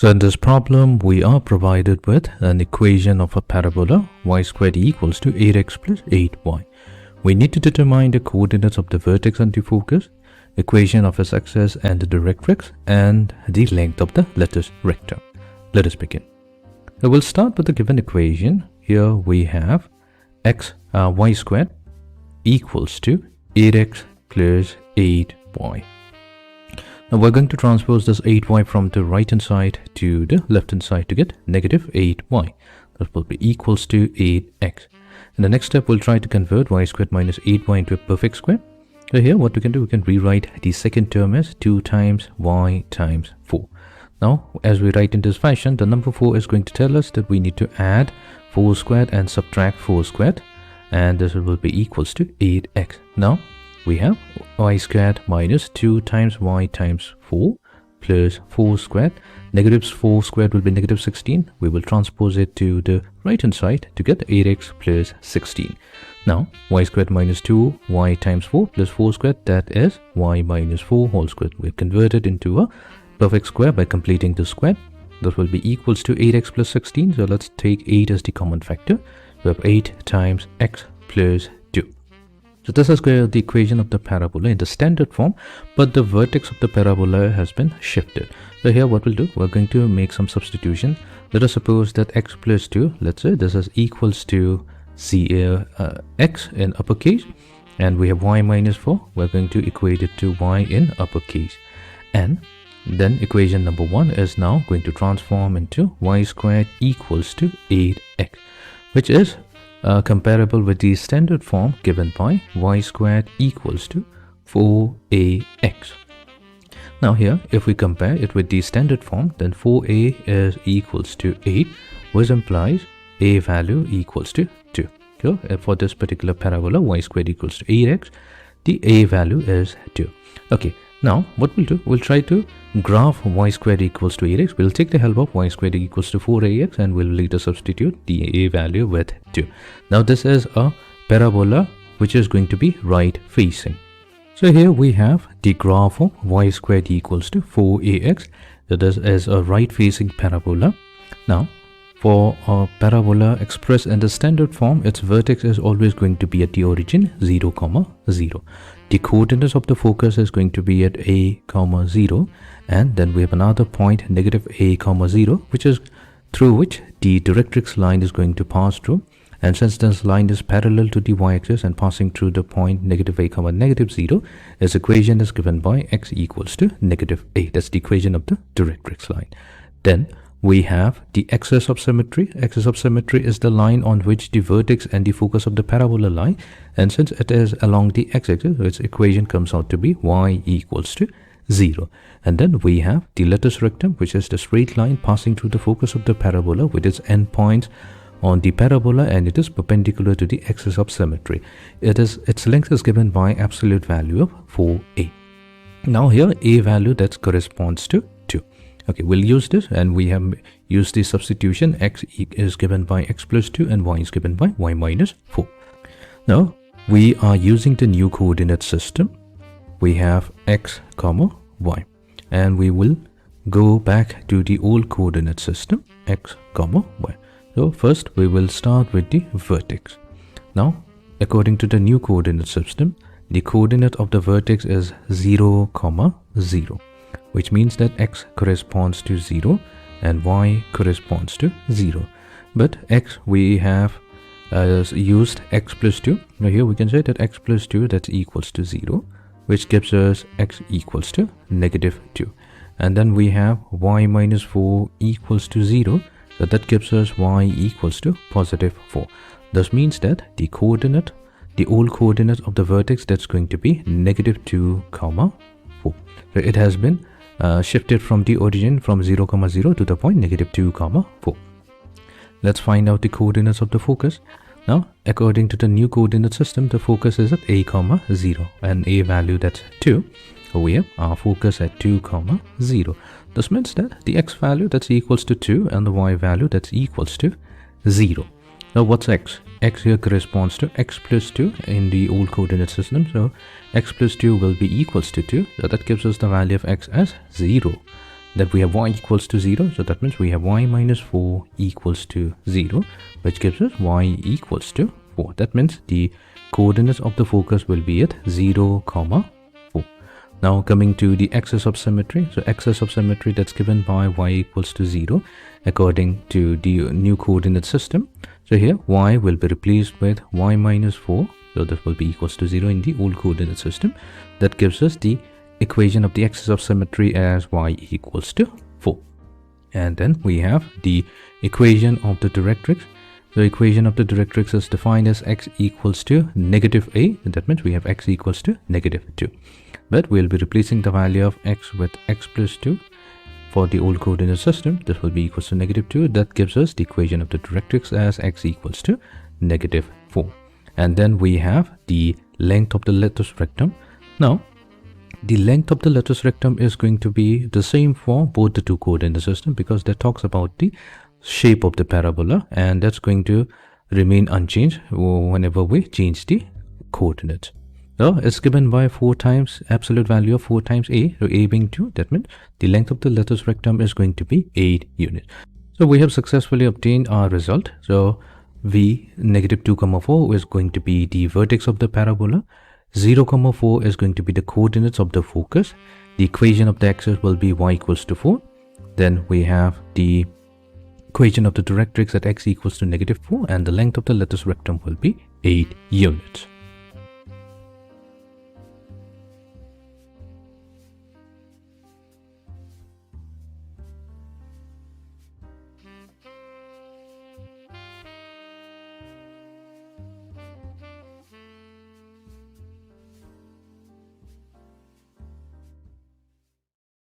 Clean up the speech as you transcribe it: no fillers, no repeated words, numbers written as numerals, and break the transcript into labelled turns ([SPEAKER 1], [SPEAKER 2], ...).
[SPEAKER 1] So in this problem, we are provided with an equation of a parabola y squared equals to 8x plus 8y. We need to determine the coordinates of the vertex and the focus, equation of its axis and the directrix, and the length of the lattice rectum. Let us begin. So we'll start with the given equation. Here we have y squared equals to 8x plus 8y. Now we're going to transpose this 8y from the right hand side to the left hand side to get negative 8y. That will be equals to 8x. In the next step, we'll try to convert y squared minus 8y into a perfect square. So here what we can do, we can rewrite the second term as 2 times y times 4. Now as we write in this fashion, the number 4 is going to tell us that we need to add 4 squared and subtract 4 squared, and this will be equals to 8x. Now we have y squared minus 2 times y times 4 plus 4 squared. Negative 4 squared will be negative 16. We will transpose it to the right hand side to get 8x plus 16. Now y squared minus 2 y times 4 plus 4 squared, that is y minus 4 whole squared. We convert it into a perfect square by completing the square. This will be equals to 8x plus 16. So let's take 8 as the common factor. We have 8 times x plus 2. So this is the equation of the parabola in the standard form, but the vertex of the parabola has been shifted. So here what we'll do, we're going to make some substitution. Let us suppose that x plus 2, let's say this is equals to x in uppercase, and we have y minus 4. We're going to equate it to y in uppercase. And then equation number 1 is now going to transform into y squared equals to 8x, which is comparable with the standard form given by y squared equals to 4ax. Now here, if we compare it with the standard form, then 4a is equals to 8, which implies a value equals to 2. So for this particular parabola, y squared equals to 8x, the a value is 2. Okay, now what we'll do, we'll try to graph y squared equals to 8x. We'll take the help of y squared equals to 4ax and we'll later substitute the a value with 2. Now this is a parabola which is going to be right facing. So here we have the graph of y squared equals to 4ax. So this is a right facing parabola. Now for a parabola expressed in the standard form, its vertex is always going to be at the origin 0, 0. The coordinates of the focus is going to be at a, 0, and then we have another point negative a, 0, which is through which the directrix line is going to pass through. And since this line is parallel to the y-axis and passing through the point negative a, negative 0, its equation is given by x equals to negative a. That's the equation of the directrix line. Then we have the axis of symmetry. Axis of symmetry is the line on which the vertex and the focus of the parabola lie. And since it is along the x-axis, its equation comes out to be y equals to 0. And then we have the lattice rectum, which is the straight line passing through the focus of the parabola with its endpoints on the parabola, and it is perpendicular to the axis of symmetry. Its length is given by absolute value of 4a. Now here a value that corresponds to 2. Okay, we'll use this, and we have used the substitution. X is given by x plus 2 and y is given by y minus 4. Now we are using the new coordinate system. We have x, y, and we will go back to the old coordinate system x, y. So first we will start with the vertex. Now according to the new coordinate system, the coordinate of the vertex is 0, 0. Which means that x corresponds to 0 and y corresponds to 0. But x, we have used x plus 2. Now here we can say that x plus 2, that's equals to 0, which gives us x equals to negative 2. And then we have y minus 4 equals to 0. So that gives us y equals to positive 4. This means that the coordinate, the old coordinate of the vertex, that's going to be negative 2, 4. So it has been shifted from the origin from 0, 0 to the point negative 2, 4. Let's find out the coordinates of the focus. Now, according to the new coordinate system, the focus is at a, 0, and a value that's 2. So we have our focus at 2, 0. This means that the x value that's equals to 2 and the y value that's equals to 0. Now what's x? X here corresponds to x plus 2 in the old coordinate system. So x plus 2 will be equals to 2. So that gives us the value of x as 0. Then we have y equals to 0. So that means we have y minus 4 equals to 0, which gives us y equals to 4. That means the coordinates of the focus will be at 0, 4. Now coming to the axis of symmetry. So axis of symmetry, that's given by y equals to 0 according to the new coordinate system. So here y will be replaced with y minus 4. So this will be equals to 0 in the old coordinate system. That gives us the equation of the axis of symmetry as y equals to 4. And then we have the equation of the directrix. The equation of the directrix is defined as x equals to negative a. That means we have x equals to negative 2. But we'll be replacing the value of x with x plus 2 for the old coordinate system. This will be equals to negative 2. That gives us the equation of the directrix as x equals to negative 4. And then we have the length of the lattice rectum. Now, the length of the lattice rectum is going to be the same for both the two coordinate systems because that talks about the shape of the parabola, and that's going to remain unchanged whenever we change the coordinates. So it's given by 4 times absolute value of 4 times a. So a being 2, that means the length of the lattice rectum is going to be 8 units. So we have successfully obtained our result. So v negative 2, 4 is going to be the vertex of the parabola. 0, 4 is going to be the coordinates of the focus. The equation of the axis will be y equals to 4. Then we have the equation of the directrix at x equals to negative 4, and the length of the lattice rectum will be 8 units.